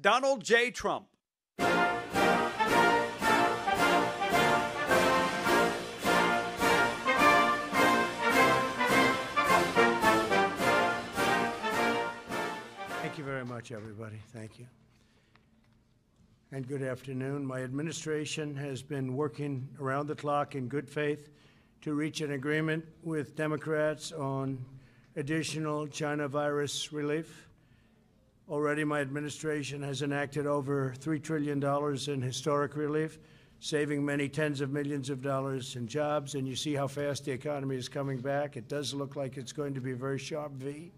Donald J. Trump. Thank you very much, everybody. Thank you. And good afternoon. My administration has been working around the clock in good faith to reach an agreement with Democrats on additional China virus relief. Already, my administration has enacted over $3 trillion in historic relief, saving many tens of millions of dollars in jobs. And you see how fast the economy is coming back. It does look like it's going to be a very sharp V.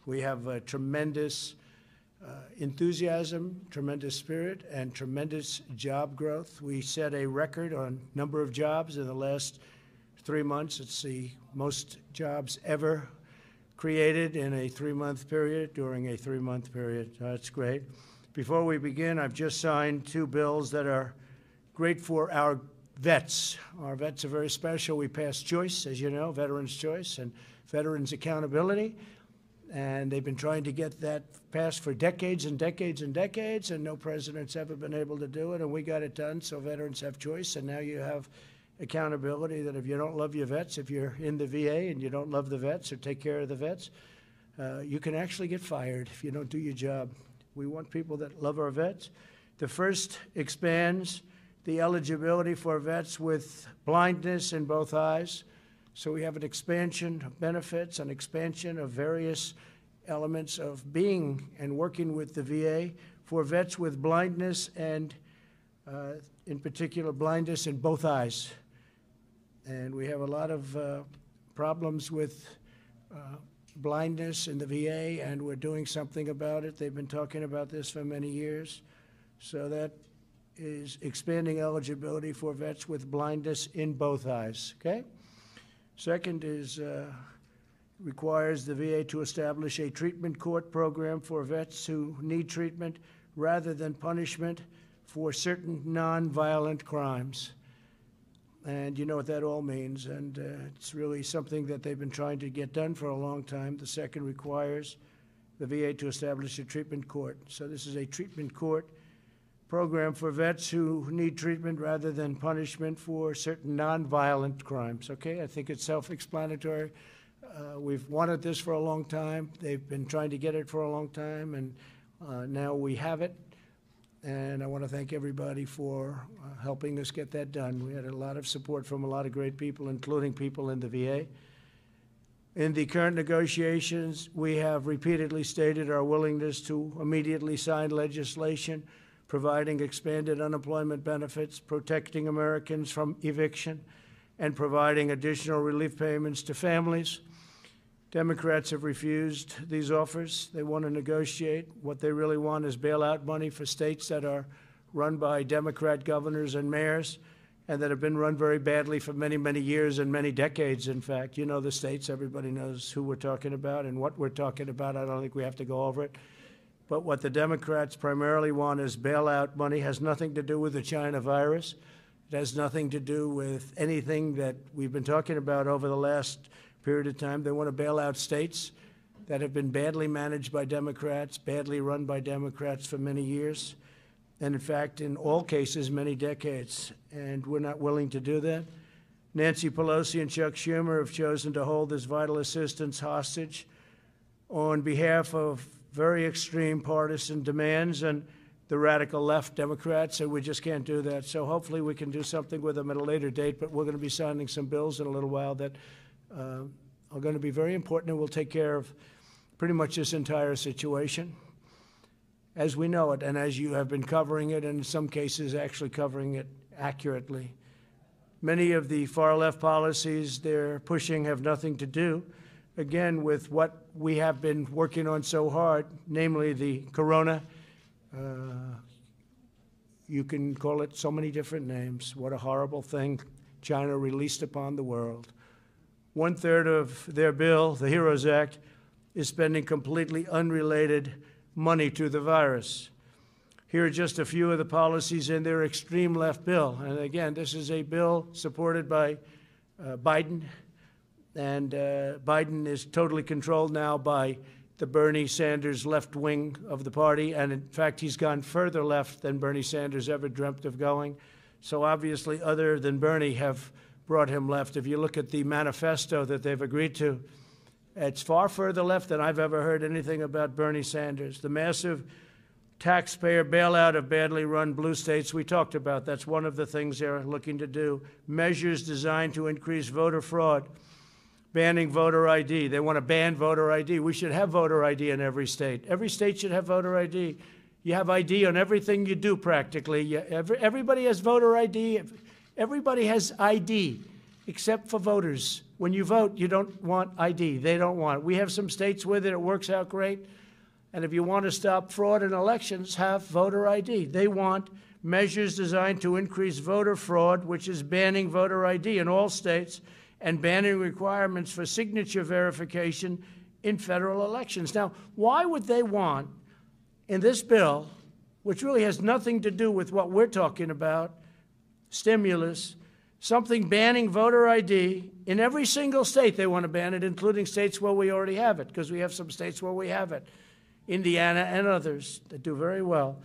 We have a tremendous enthusiasm, tremendous spirit, and tremendous job growth. We set a record on number of jobs in the last 3 months. It's the most jobs ever created in a 3-month period during a 3-month period. That's great. Before we begin, I've just signed 2 bills that are great for our vets. Our vets are very special. We passed Choice, as you know, Veterans Choice and Veterans Accountability. And they've been trying to get that passed for decades and decades and decades, and no president's ever been able to do it, and we got it done, so veterans have choice, and now you have accountability that if you don't love your vets, if you're in the VA and you don't love the vets or take care of the vets, you can actually get fired if you don't do your job. We want people that love our vets. The first expands the eligibility for vets with blindness in both eyes. So we have an expansion of benefits, an expansion of various elements of being and working with the VA for vets with blindness and, in particular, blindness in both eyes. And we have a lot of problems with blindness in the VA, and we're doing something about it. They've been talking about this for many years. So that is expanding eligibility for vets with blindness in both eyes, okay? Second is requires the VA to establish a treatment court program for vets who need treatment rather than punishment for certain nonviolent crimes. And you know what that all means, and it's really something that they've been trying to get done for a long time. The second requires the VA to establish a treatment court. So this is a treatment court program for vets who need treatment rather than punishment for certain nonviolent crimes. Okay, I think it's self-explanatory. We've wanted this for a long time. They've been trying to get it for a long time, and now we have it. And I want to thank everybody for helping us get that done. We had a lot of support from a lot of great people, including people in the VA. In the current negotiations, we have repeatedly stated our willingness to immediately sign legislation providing expanded unemployment benefits, protecting Americans from eviction, and providing additional relief payments to families. Democrats have refused these offers. They want to negotiate. What they really want is bailout money for states that are run by Democrat governors and mayors and that have been run very badly for many, many years and many decades, in fact. You know the states. Everybody knows who we're talking about and what we're talking about. I don't think we have to go over it. But what the Democrats primarily want is bailout money. It has nothing to do with the China virus. It has nothing to do with anything that we've been talking about over the last period of time. They want to bail out states that have been badly managed by Democrats, badly run by Democrats for many years, and in fact, in all cases, many decades. And we're not willing to do that. Nancy Pelosi and Chuck Schumer have chosen to hold this vital assistance hostage on behalf of very extreme partisan demands, and the radical left Democrats said we just can't do that. So hopefully we can do something with them at a later date, but we're going to be signing some bills in a little while that are going to be very important and will take care of pretty much this entire situation as we know it and as you have been covering it, and in some cases actually covering it accurately. Many of the far-left policies they're pushing have nothing to do, again, with what we have been working on so hard, namely the corona. You can call it so many different names. What a horrible thing China released upon the world. 1/3 of their bill, the HEROES Act, is spending completely unrelated money to the virus. Here are just a few of the policies in their extreme left bill. And again, this is a bill supported by Biden, and Biden is totally controlled now by the Bernie Sanders left wing of the party, and in fact, he's gone further left than Bernie Sanders ever dreamt of going. So obviously, other than Bernie have brought him left. If you look at the manifesto that they've agreed to, it's far further left than I've ever heard anything about Bernie Sanders. The massive taxpayer bailout of badly run blue states, we talked about. That's one of the things they're looking to do. Measures designed to increase voter fraud. Banning voter ID. They want to ban voter ID. We should have voter ID in every state. Every state should have voter ID. You have ID on everything you do practically. Everybody has voter ID. Everybody has ID except for voters. When you vote, you don't want ID. They don't want it. We have some states with it. It works out great. And if you want to stop fraud in elections, have voter ID. They want measures designed to increase voter fraud, which is banning voter ID in all states, and banning requirements for signature verification in federal elections. Now, why would they want, in this bill, which really has nothing to do with what we're talking about, stimulus, something banning voter ID in every single state? They want to ban it, including states where we already have it, because we have some states where we have it, Indiana and others that do very well.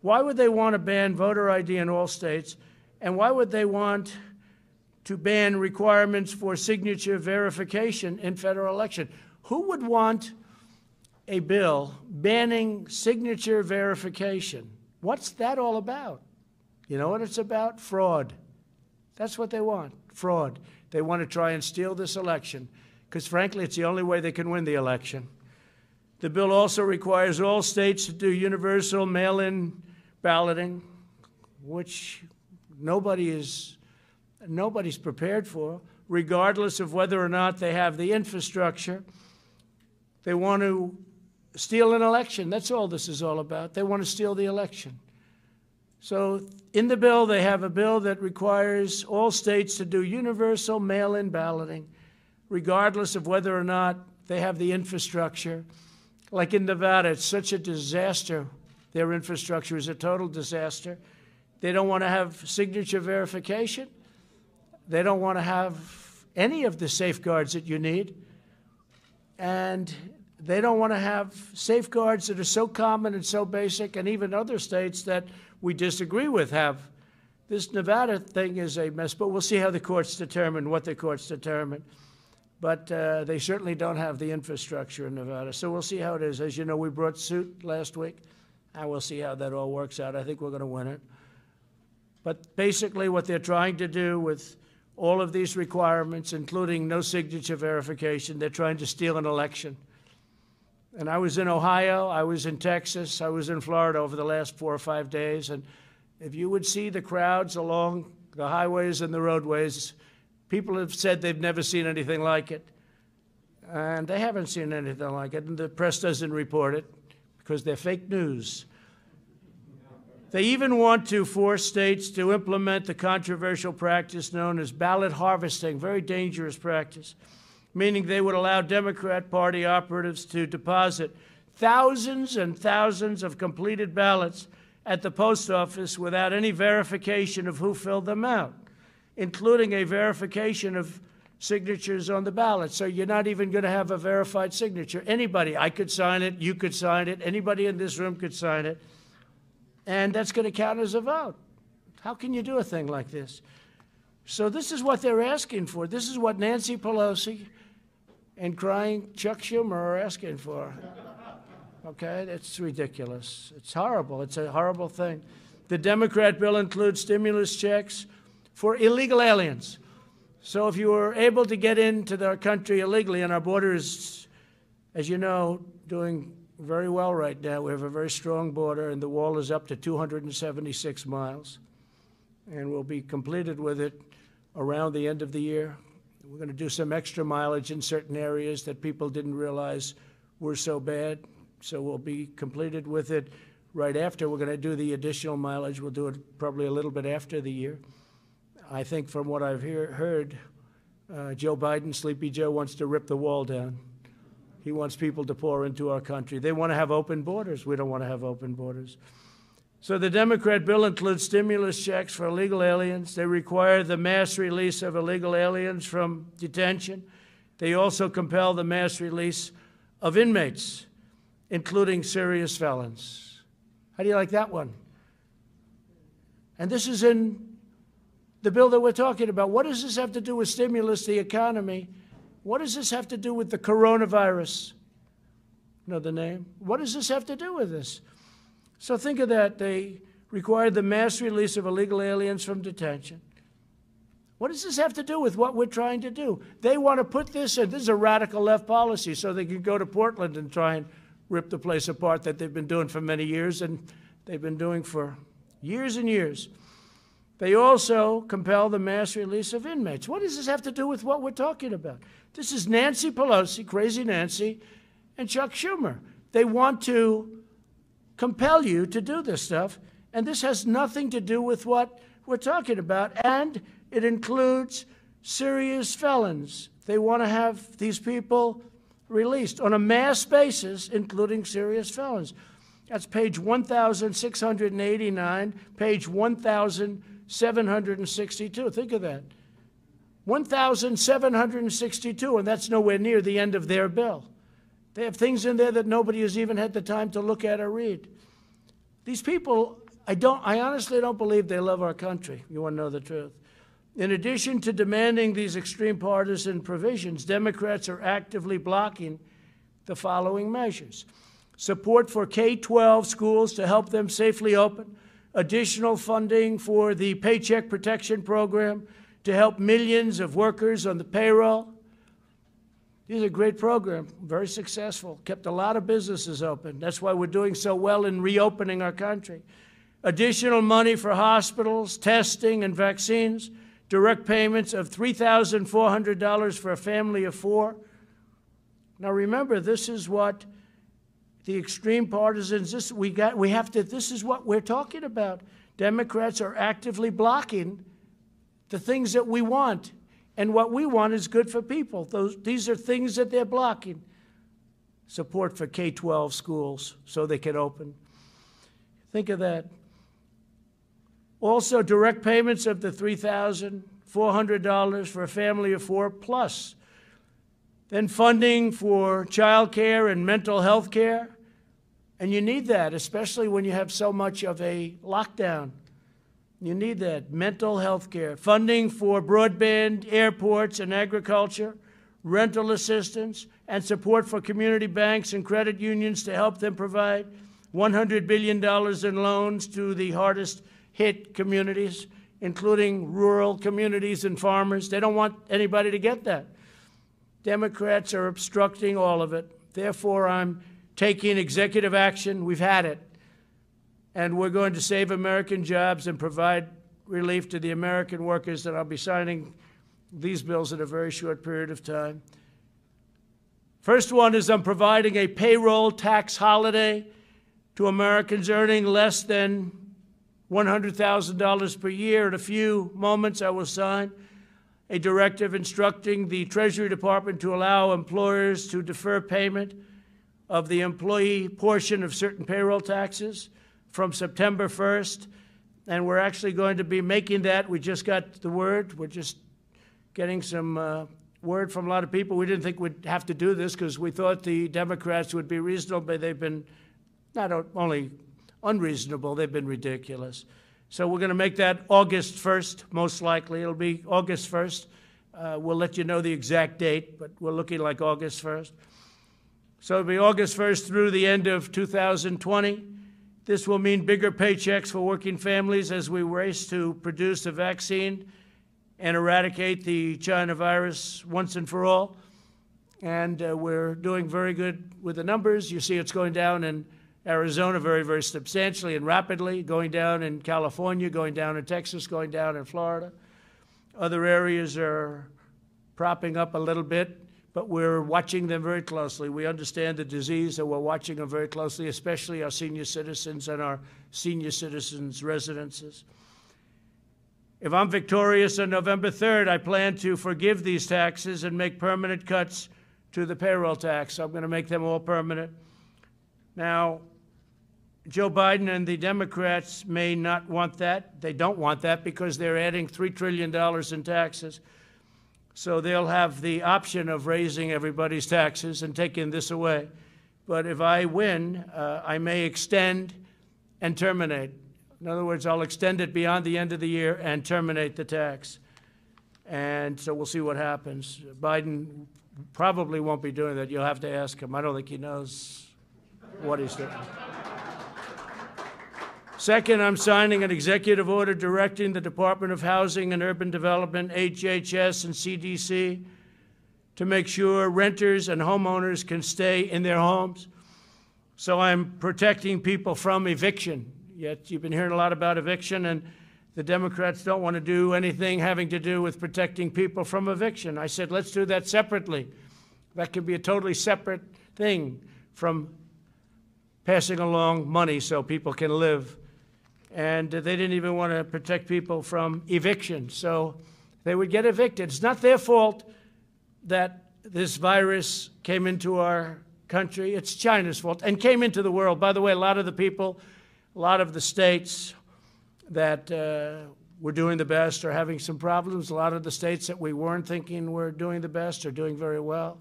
Why would they want to ban voter ID in all states? And why would they want to ban requirements for signature verification in federal election? Who would want a bill banning signature verification? What's that all about? You know what it's about? Fraud. That's what they want, fraud. They want to try and steal this election because, frankly, it's the only way they can win the election. The bill also requires all states to do universal mail-in balloting, which nobody's prepared for, regardless of whether or not they have the infrastructure. They want to steal an election. That's all this is all about. They want to steal the election. So in the bill, they have a bill that requires all states to do universal mail-in balloting, regardless of whether or not they have the infrastructure. Like in Nevada, it's such a disaster. Their infrastructure is a total disaster. They don't want to have signature verification. They don't want to have any of the safeguards that you need. And they don't want to have safeguards that are so common and so basic, and even other states that we disagree with have. This Nevada thing is a mess, but we'll see how the courts determine what the courts determine. But they certainly don't have the infrastructure in Nevada. So we'll see how it is. As you know, we brought suit last week, and we'll see how that all works out. I think we're going to win it. But basically what they're trying to do with all of these requirements, including no signature verification, they're trying to steal an election. And I was in Ohio, I was in Texas, I was in Florida over the last 4 or 5 days, and if you would see the crowds along the highways and the roadways, people have said they've never seen anything like it. And they haven't seen anything like it, and the press doesn't report it because they're fake news. They even want to force states to implement the controversial practice known as ballot harvesting, very dangerous practice, meaning they would allow Democrat Party operatives to deposit thousands and thousands of completed ballots at the post office without any verification of who filled them out, including a verification of signatures on the ballot. So you're not even going to have a verified signature. Anybody, I could sign it, you could sign it, anybody in this room could sign it, and that's going to count as a vote. How can you do a thing like this? So this is what they're asking for. This is what Nancy Pelosi and crying Chuck Schumer are asking for. Okay, it's ridiculous. It's horrible. It's a horrible thing. The Democrat bill includes stimulus checks for illegal aliens. So if you were able to get into our country illegally, and our border is, as you know, doing very well right now. We have a very strong border, and the wall is up to 276 miles. And we'll be completed with it around the end of the year. We're going to do some extra mileage in certain areas that people didn't realize were so bad. So we'll be completed with it right after. We're going to do the additional mileage. We'll do it probably a little bit after the year. I think from what I've heard, Joe Biden, Sleepy Joe, wants to rip the wall down. He wants people to pour into our country. They want to have open borders. We don't want to have open borders. So the Democrat bill includes stimulus checks for illegal aliens. They require the mass release of illegal aliens from detention. They also compel the mass release of inmates, including serious felons. How do you like that one? And this is in the bill that we're talking about. What does this have to do with stimulus, the economy? What does this have to do with the coronavirus? Know the name? What does this have to do with this? So think of that. They required the mass release of illegal aliens from detention. What does this have to do with what we're trying to do? They want to put this in. This is a radical left policy, so they can go to Portland and try and rip the place apart that they've been doing for many years, and they've been doing for years and years. They also compel the mass release of inmates. What does this have to do with what we're talking about? This is Nancy Pelosi, crazy Nancy, and Chuck Schumer. They want to compel you to do this stuff, and this has nothing to do with what we're talking about, and it includes serious felons. They want to have these people released on a mass basis, including serious felons. That's page 1,689, page 1,762. Think of that. 1,762, and that's nowhere near the end of their bill. They have things in there that nobody has even had the time to look at or read. These people, I honestly don't believe they love our country. You want to know the truth. In addition to demanding these extreme partisan provisions, Democrats are actively blocking the following measures: support for K-12 schools to help them safely open, additional funding for the Paycheck Protection Program to help millions of workers on the payroll. These are a great program, very successful, kept a lot of businesses open. That's why we're doing so well in reopening our country. Additional money for hospitals, testing, and vaccines, direct payments of $3,400 for a family of 4. Now remember, this is what the extreme partisans, this is what we're talking about. Democrats are actively blocking the things that we want. And what we want is good for people. These are things that they're blocking. Support for K-12 schools so they can open. Think of that. Also, direct payments of the $3,400 for a family of 4 plus. Then funding for child care and mental health care. And you need that, especially when you have so much of a lockdown. You need that. Mental health care. Funding for broadband, airports, and agriculture. Rental assistance, and support for community banks and credit unions to help them provide $100 billion in loans to the hardest hit communities, including rural communities and farmers. They don't want anybody to get that. Democrats are obstructing all of it. Therefore, I'm taking executive action. We've had it. And we're going to save American jobs and provide relief to the American workers, and I'll be signing these bills in a very short period of time. First one is I'm providing a payroll tax holiday to Americans earning less than $100,000 per year. In a few moments, I will sign a directive instructing the Treasury Department to allow employers to defer payment of the employee portion of certain payroll taxes from September 1st, and we're actually going to be making that. We just got the word. We're just getting some word from a lot of people. We didn't think we'd have to do this because we thought the Democrats would be reasonable, but they've been not only unreasonable, they've been ridiculous. So we're going to make that August 1st, most likely. It'll be August 1st. We'll let you know the exact date, but we're looking like August 1st. So it'll be August 1st through the end of 2020. This will mean bigger paychecks for working families as we race to produce a vaccine and eradicate the China virus once and for all. And we're doing very good with the numbers. You see it's going down in Arizona very, very substantially and rapidly, going down in California, going down in Texas, going down in Florida. Other areas are propping up a little bit, but we're watching them very closely. We understand the disease, and we're watching them very closely, especially our senior citizens and our senior citizens' residences. If I'm victorious on November 3rd, I plan to forgive these taxes and make permanent cuts to the payroll tax. I'm going to make them all permanent. Now, Joe Biden and the Democrats may not want that. They don't want that because they're adding $3 trillion in taxes. So they'll have the option of raising everybody's taxes and taking this away. But if I win, I may extend and terminate. In other words, I'll extend it beyond the end of the year and terminate the tax. And so we'll see what happens. Biden probably won't be doing that. You'll have to ask him. I don't think he knows what he's doing. Second, I'm signing an executive order directing the Department of Housing and Urban Development, HHS, and CDC to make sure renters and homeowners can stay in their homes. So I'm protecting people from eviction. Yet you've been hearing a lot about eviction, and the Democrats don't want to do anything having to do with protecting people from eviction. I said, let's do that separately. That could be a totally separate thing from passing along money so people can live. And they didn't even want to protect people from eviction, so they would get evicted. It's not their fault that this virus came into our country. It's China's fault, and came into the world. By the way, a lot of the people, a lot of the states that were doing the best are having some problems. A lot of the states that we weren't thinking were doing the best are doing very well.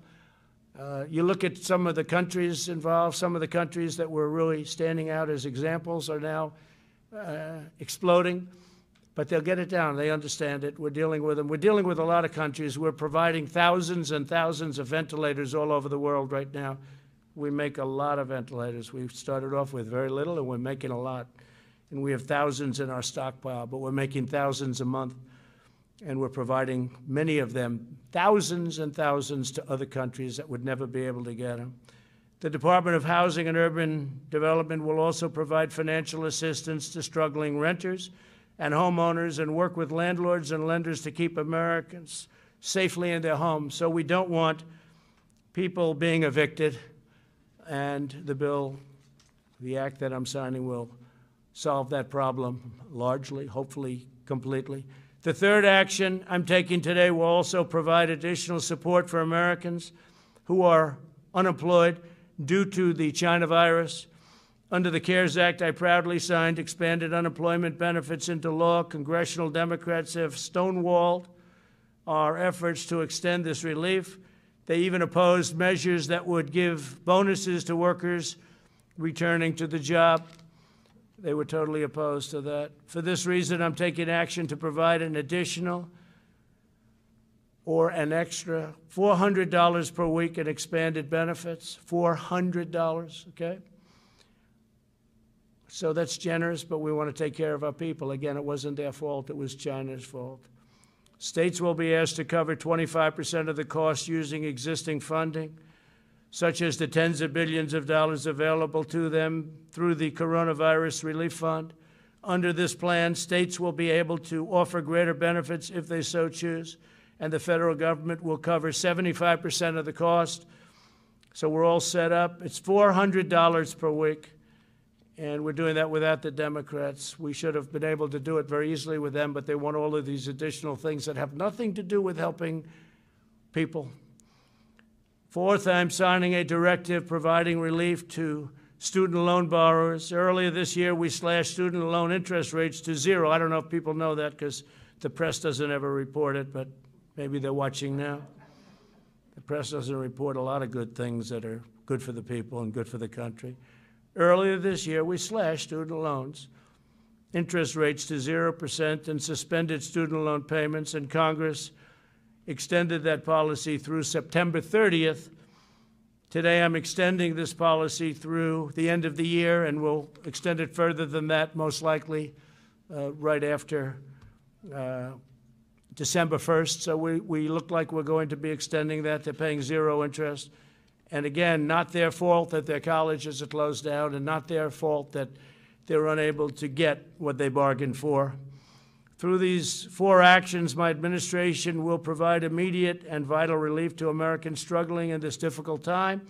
You look at some of the countries involved, some of the countries that were really standing out as examples are now exploding, but they'll get it down. They understand it. We're dealing with them. We're dealing with a lot of countries. We're providing thousands and thousands of ventilators all over the world right now. We make a lot of ventilators. We've started off with very little, and we're making a lot. And we have thousands in our stockpile, but we're making thousands a month, and we're providing many of them, thousands and thousands, to other countries that would never be able to get them. The Department of Housing and Urban Development will also provide financial assistance to struggling renters and homeowners and work with landlords and lenders to keep Americans safely in their homes. So we don't want people being evicted, and the bill, the act that I'm signing, will solve that problem largely, hopefully completely. The third action I'm taking today will also provide additional support for Americans who are unemployed due to the China virus. Under the CARES Act, I proudly signed expanded unemployment benefits into law. Congressional Democrats have stonewalled our efforts to extend this relief. They even opposed measures that would give bonuses to workers returning to the job. They were totally opposed to that. For this reason, I'm taking action to provide an additional or an extra $400 per week in expanded benefits. $400, okay? So that's generous, but we want to take care of our people. Again, it wasn't their fault. It was China's fault. States will be asked to cover 25% of the cost using existing funding, such as the tens of billions of dollars available to them through the Coronavirus Relief Fund. Under this plan, states will be able to offer greater benefits if they so choose, and the federal government will cover 75% of the cost. So we're all set up. It's $400 per week, and we're doing that without the Democrats. We should have been able to do it very easily with them, but they want all of these additional things that have nothing to do with helping people. Fourth, I'm signing a directive providing relief to student loan borrowers. Earlier this year, we slashed student loan interest rates to zero. I don't know if people know that because the press doesn't ever report it, but maybe they're watching now. The press doesn't report a lot of good things that are good for the people and good for the country. Earlier this year, we slashed student loans, interest rates to 0%, and suspended student loan payments, and Congress extended that policy through September 30th. Today, I'm extending this policy through the end of the year, and we'll extend it further than that, most likely right after December 1st. So we look like we're going to be extending that. They're paying zero interest. And again, not their fault that their colleges are closed down, and not their fault that they're unable to get what they bargained for. Through these four actions, my administration will provide immediate and vital relief to Americans struggling in this difficult time.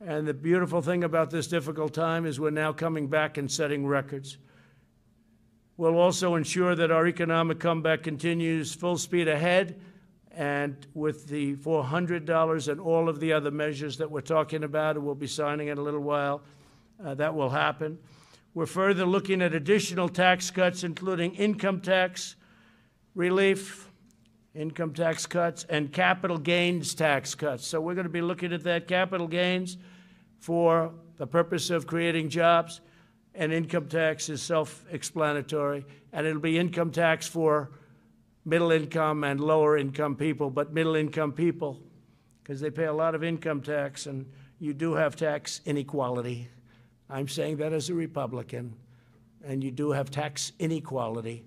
And the beautiful thing about this difficult time is we're now coming back and setting records. We'll also ensure that our economic comeback continues full speed ahead, and with the $400 and all of the other measures that we're talking about, and we'll be signing in a little while, that will happen. We're further looking at additional tax cuts, including income tax relief, income tax cuts, and capital gains tax cuts. So we're going to be looking at that capital gains for the purpose of creating jobs, and income tax is self-explanatory, and it'll be income tax for middle income and lower income people, but middle income people, because they pay a lot of income tax, and you do have tax inequality. I'm saying that as a Republican, and you do have tax inequality.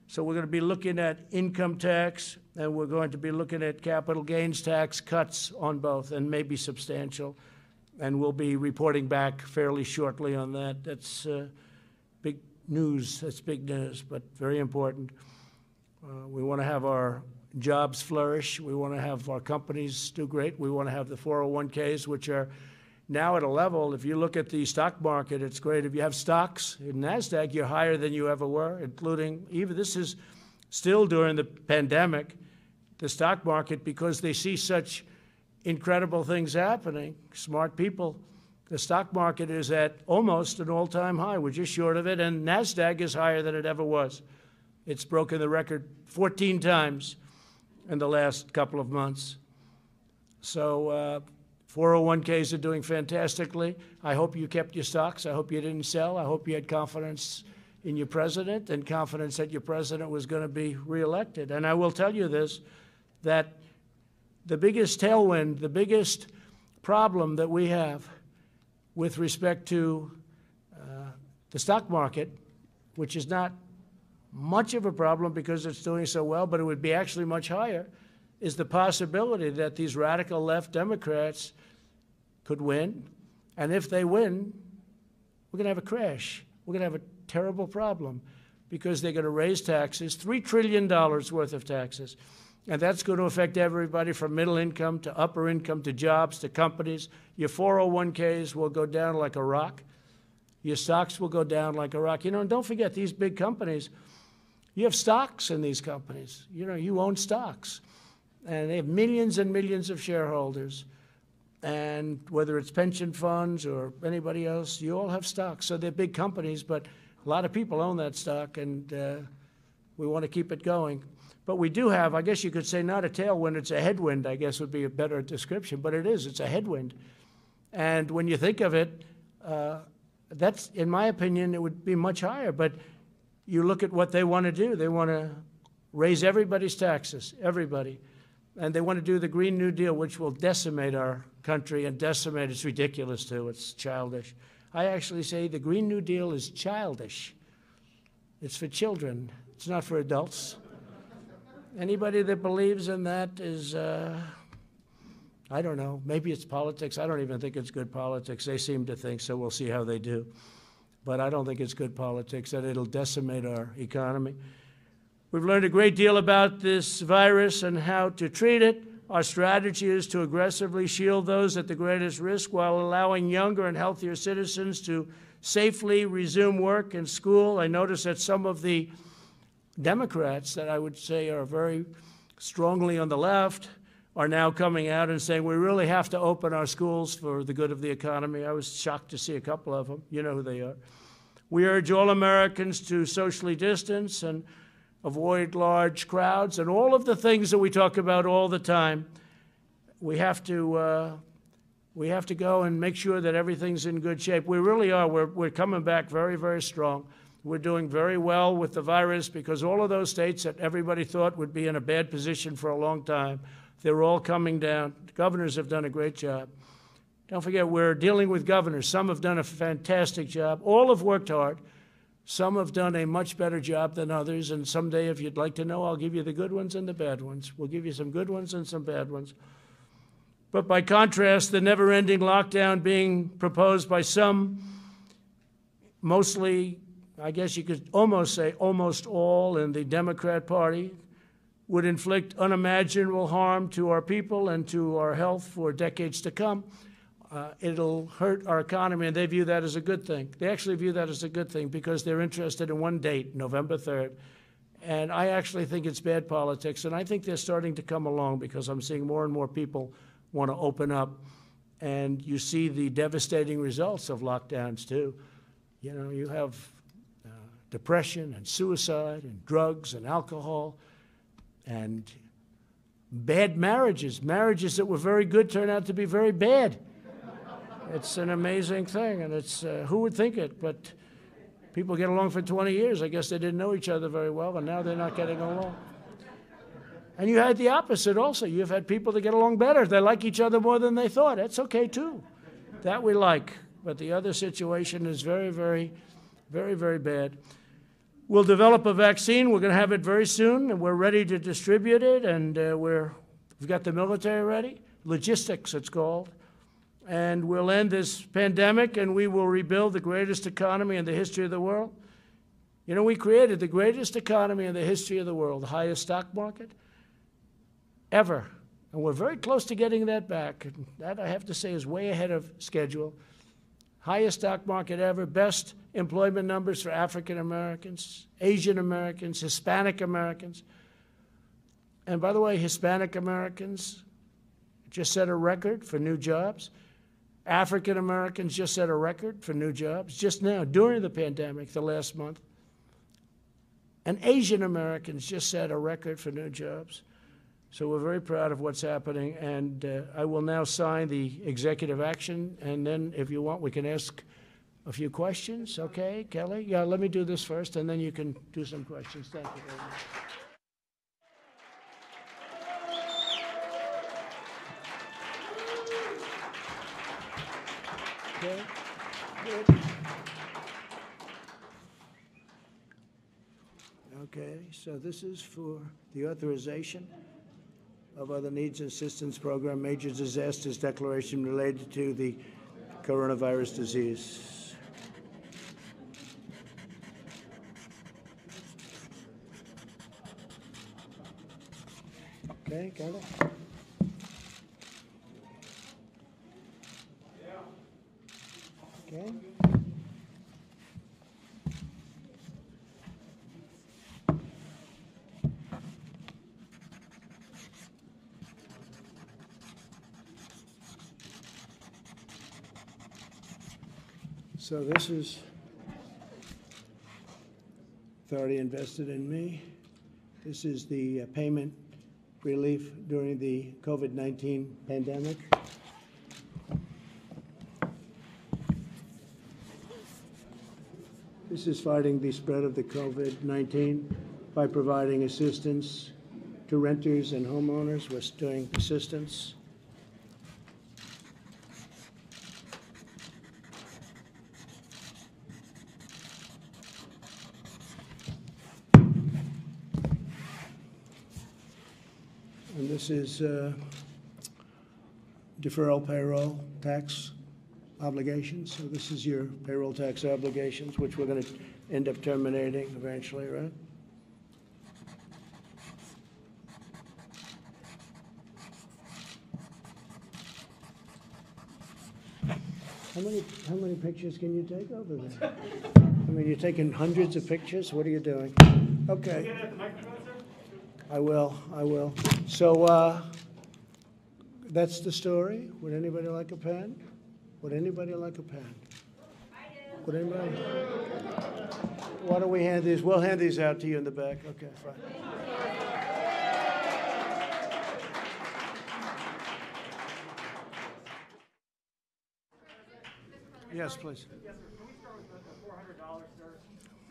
So we're going to be looking at income tax, and we're going to be looking at capital gains tax cuts on both, and maybe substantial. And we'll be reporting back fairly shortly on that. That's big news. That's big news, but very important. We want to have our jobs flourish. We want to have our companies do great. We want to have the 401ks, which are now at a level, if you look at the stock market, it's great. If you have stocks in NASDAQ, you're higher than you ever were, including even this is still during the pandemic, the stock market, because they see such incredible things happening, smart people. The stock market is at almost an all-time high. We're just short of it, and NASDAQ is higher than it ever was. It's broken the record 14 times in the last couple of months. So 401ks are doing fantastically. I hope you kept your stocks. I hope you didn't sell. I hope you had confidence in your president and confidence that your president was going to be reelected. And I will tell you this, that the biggest tailwind, the biggest problem that we have with respect to the stock market, which is not much of a problem because it's doing so well, but it would be actually much higher, is the possibility that these radical left Democrats could win. And if they win, we're going to have a crash. We're going to have a terrible problem because they're going to raise taxes, $3 trillion worth of taxes. And that's going to affect everybody from middle income to upper income to jobs to companies. Your 401ks will go down like a rock. Your stocks will go down like a rock. You know, and don't forget, these big companies, you have stocks in these companies. You know, you own stocks. And they have millions and millions of shareholders. And whether it's pension funds or anybody else, you all have stocks. So they're big companies, but a lot of people own that stock, and we want to keep it going. But we do have, I guess you could say, not a tailwind, it's a headwind, I guess would be a better description, but it is, it's a headwind. And when you think of it, that's, in my opinion, it would be much higher. But you look at what they want to do. They want to raise everybody's taxes, everybody. And they want to do the Green New Deal, which will decimate our country and decimate, it's ridiculous too, it's childish. I actually say the Green New Deal is childish. It's for children, it's not for adults. Anybody that believes in that is, I don't know, maybe it's politics. I don't even think it's good politics. They seem to think, so we'll see how they do. But I don't think it's good politics, that it'll decimate our economy. We've learned a great deal about this virus and how to treat it. Our strategy is to aggressively shield those at the greatest risk while allowing younger and healthier citizens to safely resume work and school. I notice that some of the Democrats that I would say are very strongly on the left are now coming out and saying we really have to open our schools for the good of the economy. I was shocked to see a couple of them. You know who they are. We urge all Americans to socially distance and avoid large crowds and all of the things that we talk about all the time. We have to go and make sure that everything's in good shape. We really are. We're coming back very, very strong. We're doing very well with the virus because all of those states that everybody thought would be in a bad position for a long time, they're all coming down. The governors have done a great job. Don't forget, we're dealing with governors. Some have done a fantastic job. All have worked hard. Some have done a much better job than others, and someday, if you'd like to know, I'll give you the good ones and the bad ones. We'll give you some good ones and some bad ones. But by contrast, the never-ending lockdown being proposed by some, mostly, I guess you could almost say almost all in the Democrat Party, would inflict unimaginable harm to our people and to our health for decades to come. It'll hurt our economy, and they view that as a good thing. They actually view that as a good thing because they're interested in one date, November 3rd. And I actually think it's bad politics, and I think they're starting to come along because I'm seeing more and more people want to open up, and you see the devastating results of lockdowns, too. You know, you have depression and suicide and drugs and alcohol and Bad marriages. Marriages that were very good turn out to be very bad. It's an amazing thing, and it's who would think it? But people get along for 20 years. I guess they didn't know each other very well, and now they're not getting along. And you had the opposite also. You've had people that get along better. They like each other more than they thought. That's okay, too. That we like. But the other situation is very, very, very, very bad. We'll develop a vaccine. We're going to have it very soon, and we're ready to distribute it, and we've got the military ready. Logistics, it's called. And we'll end this pandemic, and we will rebuild the greatest economy in the history of the world. You know, we created the greatest economy in the history of the world, the highest stock market ever. And we're very close to getting that back. And that, I have to say, is way ahead of schedule. Highest stock market ever, best employment numbers for African Americans, Asian Americans, Hispanic Americans. And by the way, Hispanic Americans just set a record for new jobs. African Americans just set a record for new jobs just now, during the pandemic, the last month. And Asian Americans just set a record for new jobs. So we're very proud of what's happening, and I will now sign the executive action, and then if you want, we can ask a few questions. Okay, Kelly? Yeah, let me do this first, and then you can do some questions. Thank you very much. Okay, good. Okay, so this is for the authorization of other needs and assistance program, major disasters declaration related to the coronavirus disease. Okay, got it? Okay. So this is authority invested in me. This is the payment relief during the COVID-19 pandemic. This is fighting the spread of the COVID-19 by providing assistance to renters and homeowners. We're doing assistance. And this is deferral payroll tax obligations. So this is your payroll tax obligations, which we're going to end up terminating eventually, right? How many pictures can you take over there? I mean, you're taking hundreds of pictures. What are you doing? Okay. I will. So that's the story. Would anybody like a pen? Would anybody like a pen? I do. Would anybody? Why don't we hand these? We'll hand these out to you in the back. Okay, fine. Yes, please. Yes, sir. Can we start with the $400, sir?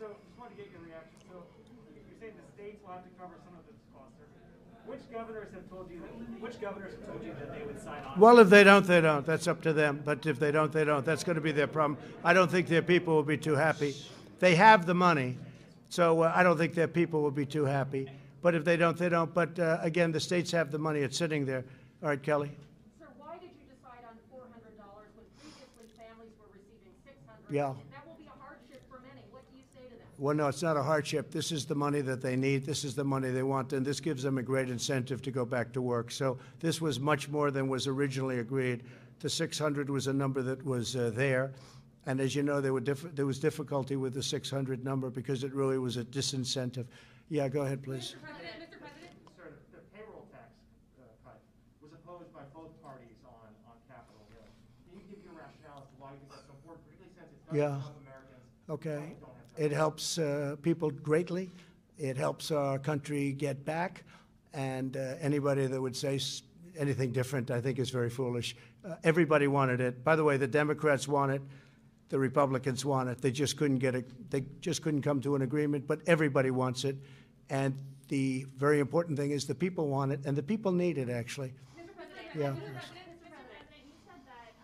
So, just wanted to get your reaction. So, you're saying the states will have to cover some of this cost, sir. Which governors have told you that they would sign on? Well, if they don't, they don't. That's up to them. But if they don't, they don't. That's going to be their problem. I don't think their people will be too happy. They have the money, so I don't think their people will be too happy. But if they don't, they don't. But again, the states have the money. It's sitting there. All right, Kelly. Sir, why did you decide on $400 when previously families were receiving $600? Yeah. That will be a hardship for many. What do you say to them? Well, no, it's not a hardship. This is the money that they need. This is the money they want, and this gives them a great incentive to go back to work. So this was much more than was originally agreed. The 600 was a number that was there, and as you know, there was difficulty with the 600 number because it really was a disincentive. Yeah, go ahead, please. Mr. President? Sir, the payroll tax cut was opposed by both parties on Capitol Hill. Can you give your rationale as to why you think that's so important, particularly since it's not enough Americans? Okay. It helps people greatly. It helps our country get back. And anybody that would say anything different, I think, is very foolish. Everybody wanted it. By the way, the Democrats want it. The Republicans want it. They just couldn't get it. They just couldn't come to an agreement. But everybody wants it. And the very important thing is the people want it, and the people need it, actually. Mr. President, Yeah. Mr. President, you said that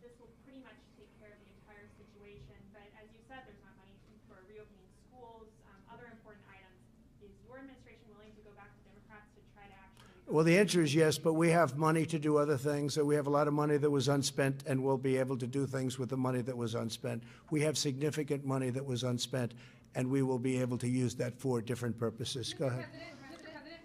this will pretty much take care of the entire situation, but as you said, there's not money for reopening schools, other important items. Is your administration willing to go back to Democrats to try to actually? Well, the answer is yes, but we have money to do other things. So we have a lot of money that was unspent, and we'll be able to do things with the money that was unspent. We have significant money that was unspent, and we will be able to use that for different purposes. Go ahead. Mr. President,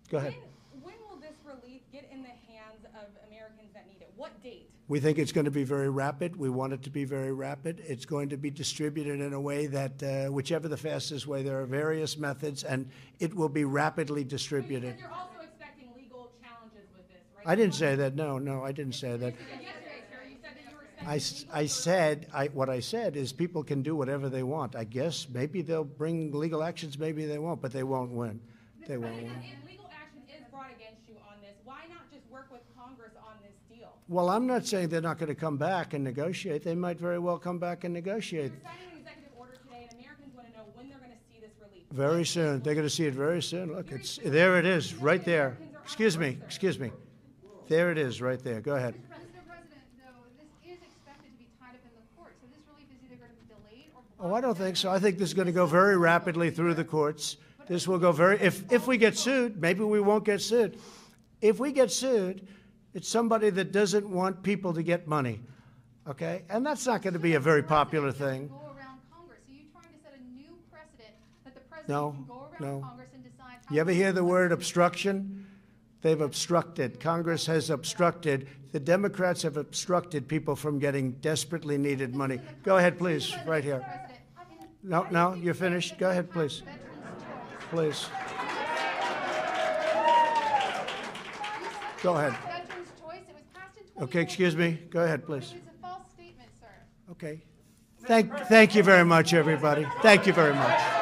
Go ahead. when will this relief get in the hands of Americans that need it? What date? We think it's going to be very rapid. We want it to be very rapid. It's going to be distributed in a way that, whichever the fastest way, there are various methods, and it will be rapidly distributed. But you're also expecting legal challenges with this, right? I didn't say that. No, I didn't say that. Yesterday, sir, you said that you were expecting What I said is people can do whatever they want. I guess maybe they'll bring legal actions, maybe they won't, but they won't win. They won't win. If legal action is brought against you on this, why not just work with Congress on this deal? Well, I'm not saying they're not going to come back and negotiate. They might very well come back and negotiate. You're signing an executive order today, and Americans want to know when they're going to see this relief. Very soon. They're going to see it very soon. Look, there it is, right there. Excuse me. There it is, right there. Go ahead. Mr. President, though, this is expected to be tied up in the court, so this relief is either going to be delayed or. Oh, I don't think so. I think this is going to go very rapidly through the courts. This will go very, if we get sued, maybe we won't get sued. If we get sued, it's somebody that doesn't want people to get money, okay? And that's not going to be a very popular thing. Go around Congress. Are you trying to set a new precedent that the president No, can go around no. Congress and decide? how You ever to- hear the word obstruction? They've obstructed. Congress has obstructed. The Democrats have obstructed people from getting desperately needed money. Go ahead, please, right here. President, No, you're finished. Go ahead, please. Please. Go ahead. Veterans' choice, it was passed in 2014. Okay, excuse me. Go ahead, please. It's a false statement, sir. Okay. Thank you very much, everybody. Thank you very much.